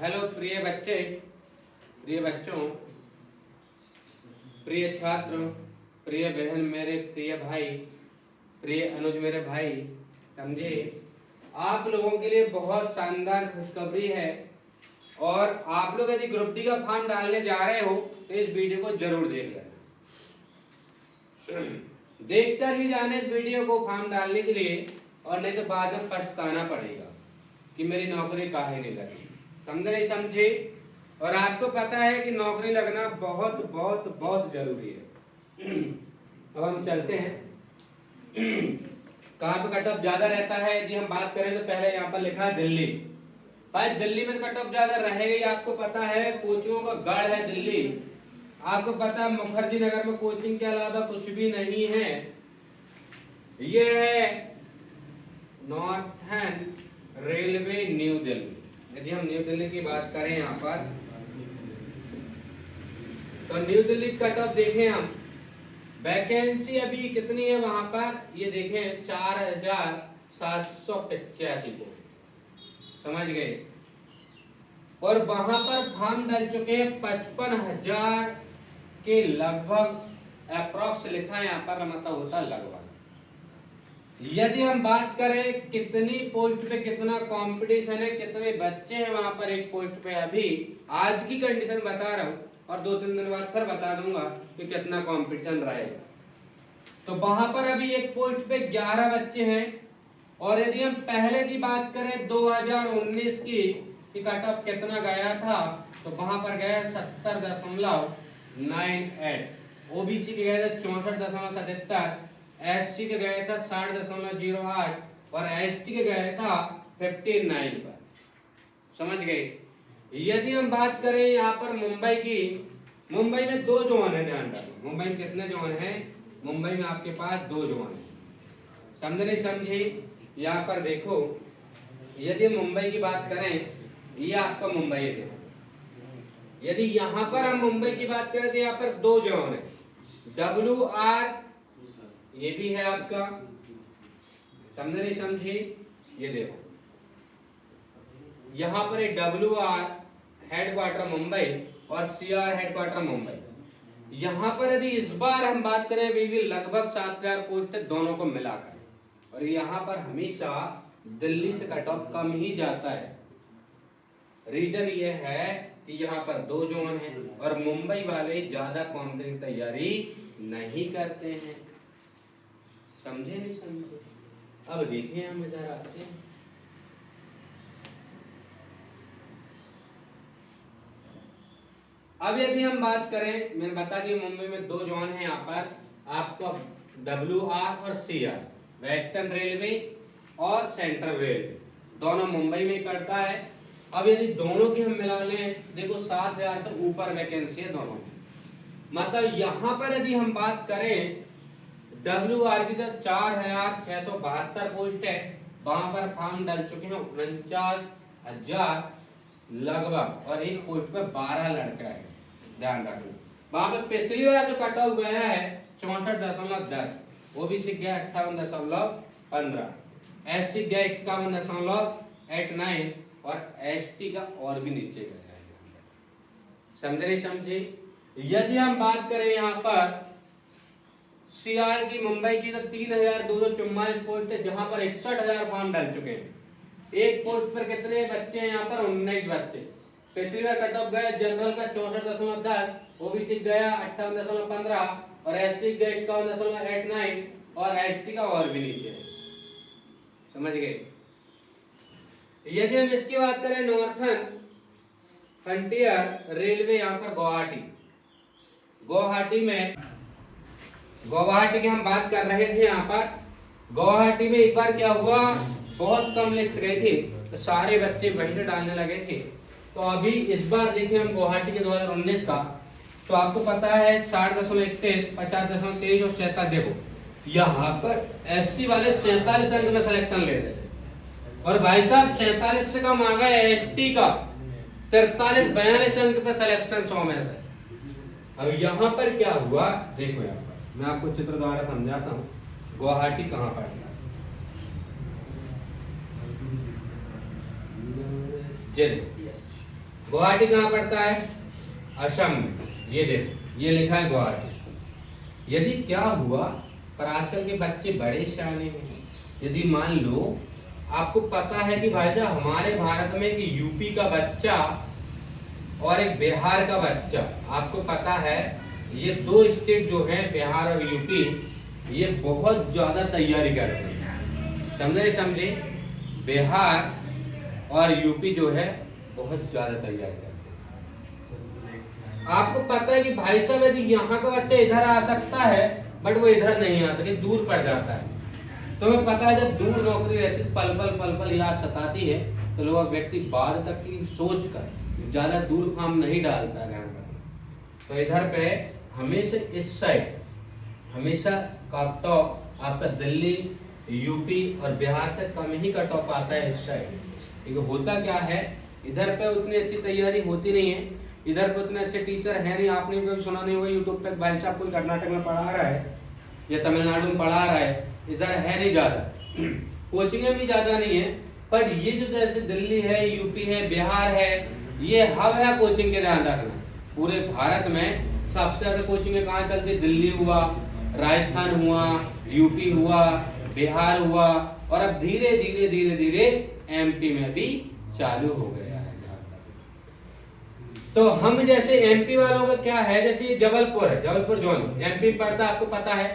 Hello प्रिय बच्चे, प्रिय बच्चों, प्रिय छात्र, प्रिय बहन, मेरे प्रिय भाई, प्रिय अनुज मेरे भाई, समझे आप लोगों के लिए बहुत शानदार खुशखबरी है। और आप लोग यदि ग्रुप डी का फॉर्म डालने जा रहे हो तो इस वीडियो को जरूर देख लेना। देखकर ही जाने इस वीडियो को फॉर्म डालने के लिए, और नहीं तो बाद में पछताना पड़ेगा कि मेरी नौकरी काहे नहीं लगी। समझे नहीं समझे? और आपको पता है कि नौकरी लगना बहुत बहुत बहुत जरूरी है। अब हम चलते हैं। कहाँ पे कट ऑफ ज्यादा रहता है यदि हम बात करें तो पहले यहाँ पर लिखा है दिल्ली। भाई दिल्ली में कट ऑफ ज्यादा रहेगा ही, आपको पता है कोचिंगों का गढ़ है दिल्ली। आपको पता है मुखर्जी नगर में कोचिंग के अलावा कुछ भी नहीं है। ये है नॉर्थर्न रेलवे न्यू दिल्ली। यदि हम न्यू दिल्ली की बात करें यहाँ पर तो न्यू दिल्ली कट ऑफ देखें हम, वैकेंसी अभी कितनी है वहां पर, ये देखें 4785 को, समझ गए। और वहां पर फॉर्म डाल चुके हैं 55,000 के लगभग, अप्रोक्स लिखा है यहाँ पर, मतलब होता लगभग। यदि हम बात करें कितनी पोस्ट पे कितना कंपटीशन है, कितने बच्चे हैं वहां पर एक पोस्ट पे, अभी आज की कंडीशन बता रहा हूं और 2-3 दिन बाद फिर बता दूंगा कि कितना कंपटीशन रहेगा। तो वहां पर अभी एक पोस्ट पे 11 बच्चे हैं। और यदि हम पहले की बात करें 2019 की कट ऑफ कितना गया था, तो वहां पर गया 70.98, ओबीसी के गए थे 64.77, एससी के गए था 60.08 और एसटी के गए था 59 पर, समझ गए। यदि हम बात करें यहाँ पर मुंबई की, मुंबई में 2 जोन है, ध्यान रखो। मुंबई में कितने जोन हैं? मुंबई में आपके पास 2 जोन है। समझे नहीं समझे? यहाँ पर देखो, यदि मुंबई की बात करें, ये आपका मुंबई है। यदि यहाँ पर हम मुंबई की बात करें तो यहाँ पर 2 जोन है, WR, ये भी है आपका, समझे नहीं समझे? ये देखो यहाँ पर एक WR हेडक्वार्टर मुंबई और CR हेडक्वार्टर मुंबई। यहाँ पर यदि इस बार हम बात करें अभी भी लगभग 7,000 पोस्ट है दोनों को मिलाकर, और यहाँ पर हमेशा दिल्ली से कट ऑफ कम ही जाता है। रीजन ये है कि यहाँ पर 2 जोन है और मुंबई वाले ज्यादा कॉम्पिटिटिव तैयारी नहीं करते हैं। समझे नहीं समझे? अब देखिए हम इधर आते हैं। अब यदि हम बात करें, मैंने बता दिया मुंबई में 2 जोन है यहाँ पर आपको, WR और CR, वेस्टर्न रेलवे और सेंट्रल रेलवे, दोनों मुंबई में पड़ता है। अब यदि दोनों की हम मिला लें, देखो 7,000 से ऊपर वैकेंसी है दोनों में। मतलब यहाँ पर यदि हम बात करें WR की तो 4,672 पोस्ट है, वहां पर फॉर्म डाल चुके हैं 49,000 लगभग, और एक पोस्ट पे 12 लड़का है, ध्यान रखना। वहां पे पिछली बार जो कट ऑफ गया है 64.10, ओबीसी गया 58.15, एससी गया 51.89 और एसटी का और भी नीचे गया है। समझे नहीं समझे? यदि हम बात करें यहाँ पर CR की मुंबई की तो 3,244 पोस्ट है, जहां पर 61,000 फॉर्म डाल चुके हैं। एक पोस्ट पर कितने बच्चे हैं यहाँ पर? 19 बच्चे। पिछली बार कट ऑफ गया जनरल का 64.10, ओबीसी गया 58.15 और एससी गया 51.89 और एसटी का और भी नीचे है। समझ गए? यदि हम इसकी बात करें नॉर्थर्न फ्रंटियर रेलवे, यहाँ पर गुवाहाटी की हम बात कर रहे थे। यहाँ पर गुवाहाटी में एक बार क्या हुआ, बहुत कम लिस्ट गई थी तो सारे बच्चे वहीं से डालने लगे थे। तो अभी इस बार देखिए हम गुवाहाटी के 2019 का, तो आपको पता है 60.31, 50.23 और 47। देखो यहाँ पर SC वाले 47 अंक में सिलेक्शन ले रहे थे, और भाई साहब 47 से कम आ गया ST का 43-42 अंक पे सिलेक्शन 100 में से। अब यहाँ पर क्या हुआ देखो, यहाँ पर मैं आपको चित्र द्वारा समझाता हूँ गुवाहाटी कहाँ पर है। गुवाहाटी कहाँ पड़ता है? असम में। ये देखो ये लिखा है गुवाहाटी। यदि क्या हुआ, पर आजकल के बच्चे बड़े सियाने हैं, यदि मान लो आपको पता है कि भाई साहब हमारे भारत में एक यूपी का बच्चा और एक बिहार का बच्चा, आपको पता है ये दो स्टेट जो है बिहार और यूपी, ये बहुत ज्यादा तैयारी करते हैं। समझे? बिहार और यूपी जो है बहुत ज्यादा तैयारी करते हैं। आपको पता है कि भाई साहब यदि यहाँ का बच्चा इधर आ सकता है, बट वो इधर नहीं आता, कि दूर पड़ जाता है। तुम्हें पता है जब दूर नौकरी ऐसी पल पल याद सताती है, तो लोग व्यक्ति बाद तक की सोच कर ज्यादा दूर फार्म नहीं डालता है। तो इधर पे हमेशा इस साइड हमेशा कट ऑफ आपका दिल्ली, यूपी और बिहार से कम ही कट ऑफ आता है इस साइड। क्योंकि होता क्या है, इधर पे उतनी अच्छी तैयारी होती नहीं है, इधर पे उतने अच्छे टीचर है नहीं। आपने कभी सुना नहीं होगा यूट्यूब पे भाई साहब कोई कर्नाटक में पढ़ा रहा है या तमिलनाडु में पढ़ा रहा है, इधर है नहीं ज्यादा, कोचिंग भी ज्यादा नहीं है। पर ये जो जैसे दिल्ली है, यूपी है, बिहार है, ये हब है कोचिंग के। ध्यान रखना, पूरे भारत में सबसे ज्यादा कोचिंग कहाँ चलती? दिल्ली हुआ, राजस्थान हुआ, यूपी हुआ, बिहार हुआ, और अब धीरे धीरे एमपी में भी चालू हो गया है। तो हम जैसे एमपी वालों का क्या है, जैसे ये जबलपुर है, जबलपुर जोन एमपी पड़ता, आपको पता है।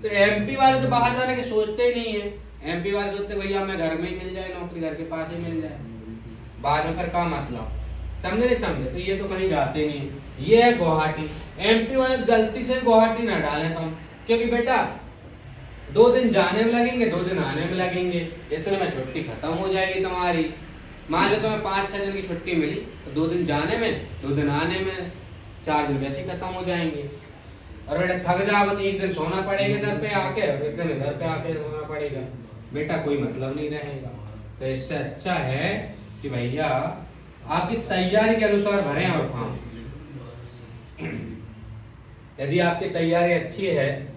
तो एमपी वाले तो बाहर जाने के सोचते ही नहीं है। एमपी वाले सोचते भैया हमें घर में ही मिल जाए नौकरी, घर के पास ही मिल जाए, बाद में फिर का मतलब। समझे? तो ये तो कहीं जाते नहीं। ये है गुवाहाटी। एमपी वाले गलती से गुवाहाटी ना डालें तुम, क्योंकि बेटा 2 दिन जाने में लगेंगे, 2 दिन आने में लगेंगे, इतने में छुट्टी खत्म हो जाएगी तुम्हारी। मान लो तुम्हें 5-6 दिन की छुट्टी मिली, तो 2 दिन जाने में, 2 दिन आने में, 4 दिन वैसे खत्म हो जाएंगे। और बेटा थक जाओगे तो 1 दिन सोना पड़ेगा इधर पे आके, और 1 दिन इधर पे आके सोना पड़ेगा, बेटा कोई मतलब नहीं रहेगा। तो इससे अच्छा है कि भैया आपकी तैयारी के अनुसार भरें और फॉर्म। यदि आपकी तैयारी अच्छी है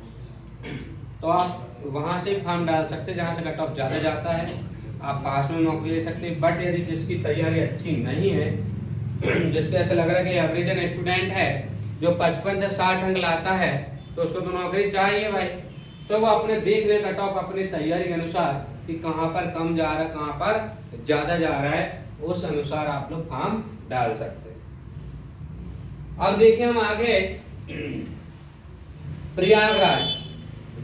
तो आप वहां से फॉर्म डाल सकते हैं जहां से कट ऑफ ज्यादा जाता है, आप पास में नौकरी ले सकते हैं। बट यदि जिसकी तैयारी अच्छी नहीं है, जिसको ऐसा लग रहा है कि एवरेज स्टूडेंट है जो 55 से 60 अंक लाता है, तो उसको तो नौकरी चाहिए भाई। तो वो अपने देख ले कट ऑफ अपनी तैयारी के अनुसार कि कहाँ पर कम जा रहा है, कहाँ पर ज्यादा जा रहा है, उस अनुसार आप लोग फॉर्म डाल सकते हैं। अब देखिए हम आगे प्रयागराज,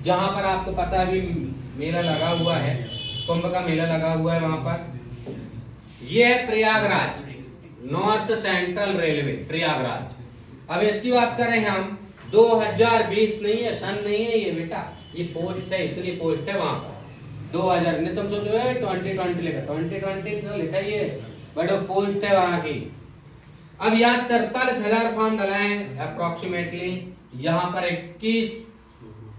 जहां पर आपको पता है अभी मेला लगा हुआ है, कुंभ का मेला लगा हुआ है वहां पर। यह है Prayagraj, north central railway Prayagraj. अब इसकी बात करें हम, 2020 नहीं है, सन नहीं है ये बेटा, ये पोस्ट है, इतनी पोस्ट है वहां पर। 2000 नहीं, तुम सोचो 2020 लिखा, 2020 तो लिखा ही है, बट वो पोस्ट है वहां की। अब यहाँ 43,000 फॉर्म डलाए अप्रोक्सीमेटली। यहाँ पर 21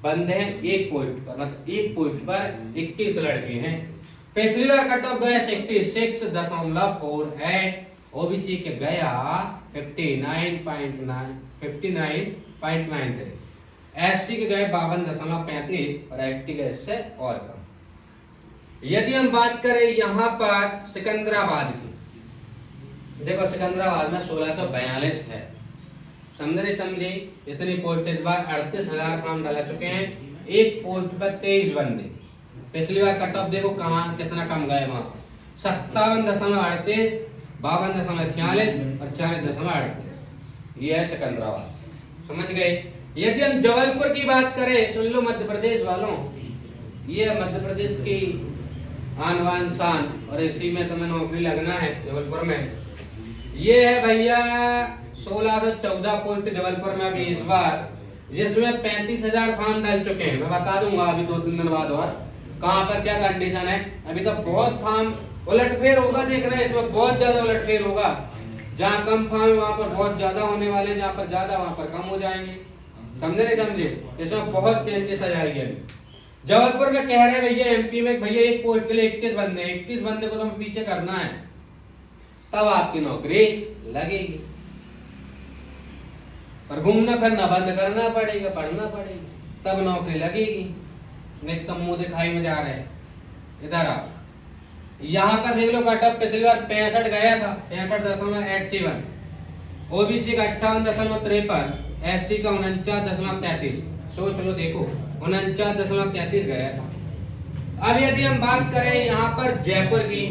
बंदे हैं एक पोस्ट पर, मतलब एक पोस्ट पर 21 लड़के हैं। पिछली बार कट ऑफ गया 66.4 है, ओबीसी के गया 59.93, एससी के गए 52.35 और एसटी के इससे और कम। यदि हम बात करें यहाँ पर सिकंदराबाद की, देखो सिकंदराबाद में 1642 है। समझे इतनी पोस्ट इस बार 38,000 फॉर्म डाला चुके हैं, एक पोस्ट पर 23 बंदे। पिछली बार कट ऑफ देखो कहाँ कितना कम गए, वहां 57.38, 52.46 और 40.38। ये है सिकंदराबाद। समझ गए? यदि हम जबलपुर की बात करें, सुन लो मध्य प्रदेश वालों, ये मध्य प्रदेश की आन बान शान, और इसी में तुम्हें नौकरी लगना है जबलपुर में। ये है भैया 1614 पोस्ट जबलपुर में अभी इस बार, जिसमें 35,000 फॉर्म डाल चुके हैं। मैं बता दूंगा अभी 2-3 दिन बाद और कहां पर क्या कंडीशन है। अभी तो बहुत फॉर्म उलटफेर होगा, देख रहे हैं इसमें बहुत ज्यादा उलटफेर होगा। जहाँ कम फॉर्म वहां पर बहुत ज्यादा होने वाले, जहाँ पर ज्यादा वहां पर कम हो जाएंगे। समझे नहीं समझे? इसमें बहुत चेंजेस आ जाएंगे। जबलपुर में कह रहे हैं भैया एमपी में भैया एक पोस्ट के लिए 21 बंदे, 21 बंदे को तुम्हें पीछे करना है, तब आपकी नौकरी लगेगी। पर घूमना फिरना बंद करना पड़ेगा, पढ़ना पड़ेगा, तब नौकरी लगेगी। नहीं तुम मुंह दिखाई में जा रहे हैं। इधर आओ, यहाँ पर देख लो कट ऑफ पिछली बार 65 गया था, 65.87। ओबीसी का 58.53, एससी का 49.33। सोच लो, देखो 49.33 गया था। अब यदि हम बात करें यहाँ पर जयपुर की,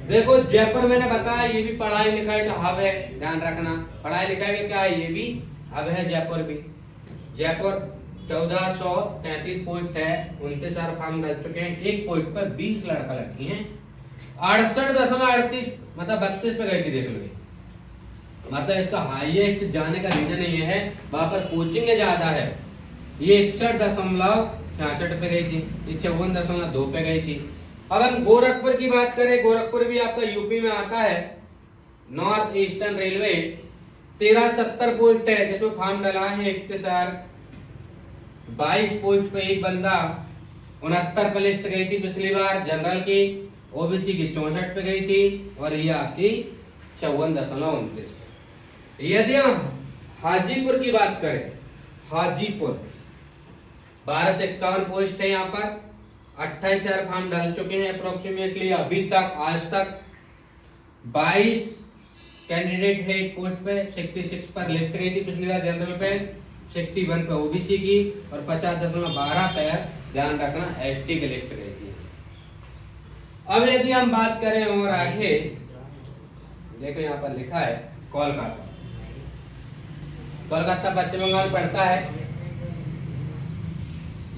देखो जयपुर मैंने बताया ये भी पढ़ाई लिखाई का हब है, ध्यान रखना, पढ़ाई लिखाई का क्या है, ये भी हब है जयपुर भी। जयपुर 1433 पोस्ट है, 29 फॉर्म डल चुके हैं, एक पोस्ट पर 20 लड़का लड़की हैं। 68.38 मतलब 32 पे गई थी, देख लो ये। मतलब इसका हाईएस्ट जाने का रीजन ये है, वहां पर कोचिंग ज्यादा है। ये 61.66 पे गई थी, ये 54.2 पे गई थी। अब हम गोरखपुर की बात करें, गोरखपुर भी आपका यूपी में आता है, नॉर्थ ईस्टर्न रेलवे। 1370 पोस्ट है, जिसमें फॉर्म डला है 22 पोस्ट पे एक बंदा। 69 पे लिस्ट गई थी पिछली बार जनरल की, ओबीसी की 64 पे गई थी, और ये आपकी 54.29। यदि हम हाजीपुर की बात करें, हाजीपुर 12 से 51 पोस्ट है, यहाँ पर 28,000 फॉर्म डाल चुके हैं अप्रोक्सीमेटली अभी तक, आज तक 22 कैंडिडेट है एक पोस्ट पे। 66 पर लिस्ट गई थी पिछली बार जनरल पे, 61 पे ओबीसी की, और 50.12 पे ध्यान रखना एसटी की लिस्ट गई थी। अब यदि हम बात करें और आगे, देखो यहाँ पर लिखा है कोलकाता। कोलकाता पश्चिम बंगाल पड़ता है,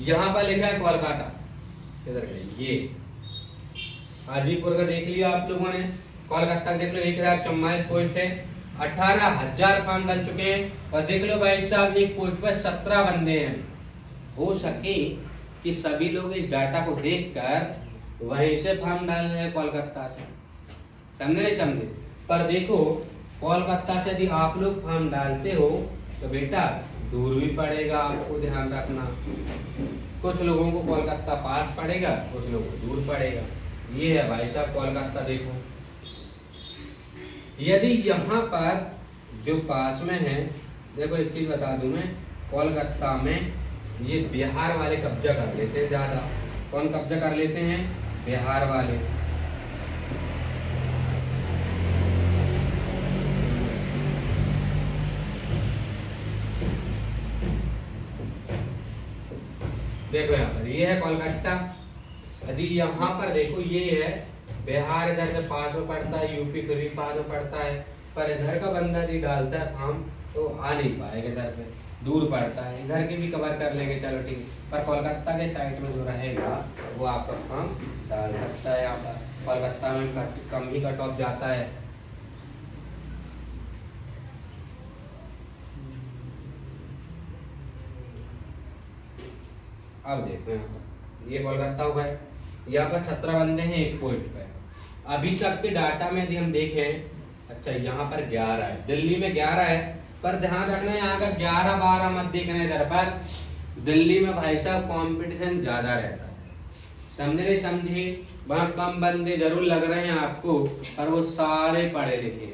यहाँ पर लिखा है कोलकाता, इधर ये हाजीपुर का देख लिया आप लोगों ने, कोलकाता देख लो 1044 पोस्ट है, 18,000 फॉर्म डाल चुके हैं। और देख लो भाई साहब, एक पोस्ट पर 17 बंदे हैं। हो सके कि सभी लोग इस डाटा को देखकर वहीं से फॉर्म डाल रहे हैं कोलकाता से, समझे नहीं समझे। पर देखो कोलकाता से यदि आप लोग फॉर्म डालते हो तो बेटा दूर भी पड़ेगा, आपको ध्यान रखना। कुछ लोगों को कोलकाता पास पड़ेगा, कुछ लोगों को दूर पड़ेगा। ये है भाई साहब कोलकाता। देखो यदि यहाँ पर जो पास में है, देखो एक चीज बता दूं मैं, कोलकाता में ये बिहार वाले कब्जा कर लेते हैं ज्यादा। कौन कब्जा कर लेते हैं? बिहार वाले। देखो यहाँ पर ये है कोलकाता। यदि यहाँ पर देखो ये है बिहार, इधर से पास में पड़ता है, यूपी फिर भी पास में पड़ता है, पर इधर का बंदा यदि डालता है फॉर्म तो आ नहीं पाएगा, इधर पे दूर पड़ता है। इधर के भी कवर कर लेंगे, चलो ठीक, पर कोलकाता के साइड में जो रहेगा वो आपका फॉर्म डाल सकता है। यहाँ पर कोलकाता में कम ही कट ऑफ जाता है। अब देखो यहाँ पर ये कोलकाता हो गए, यहाँ पर 17 बंदे हैं एक पोस्ट पे। अभी तक के डाटा में यदि हम देखें, अच्छा यहाँ पर 11 है, दिल्ली में 11 है, पर ध्यान रखना यहाँ का 11-12 मत देखना। इधर पर दिल्ली में भाई साहब कंपटीशन ज्यादा रहता है, समझे नहीं समझे। वहाँ कम बंदे जरूर लग रहे हैं आपको, पर वो सारे पढ़े लिखे,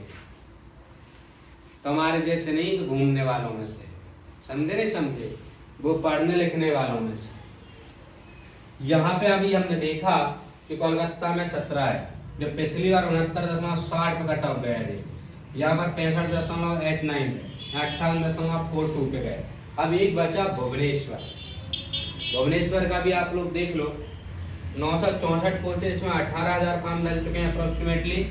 तुम्हारे जैसे नहीं घूमने वालों में से, समझे नहीं समझे, वो पढ़ने लिखने वालों में से। यहाँ पे अभी हमने देखा कि कोलकाता में 17 है, जो पिछली बार 69.60 पे कट ऑफ गया है। यहाँ पर 65.89 है, 58.42 पे गए। अब एक बचा भुवनेश्वर। भुवनेश्वर का भी आप लोग देख लो, 964 पोस्ट है, इसमें 18,000 फॉर्म डल चुके हैं अप्रोक्सीमेटली।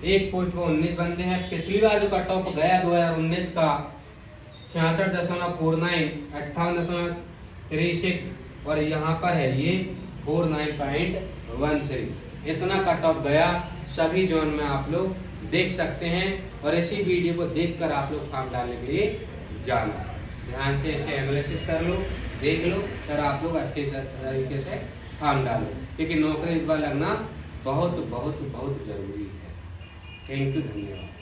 एक पोस्ट पर 19 बंदे हैं। पिछली बार जो कट ऑफ गया 2019 का 66.49, 58.36, और यहाँ पर है ये 49.13। इतना कट ऑफ गया, सभी जोन में आप लोग देख सकते हैं। और इसी वीडियो को देखकर आप लोग फॉर्म डालने के लिए जाना, ध्यान से इसे एनालिसिस कर लो, देख लो, फिर आप लोग अच्छे तरीके से फॉर्म डालो, क्योंकि नौकरी इस बार लगना बहुत बहुत बहुत जरूरी है। थैंक यू, धन्यवाद।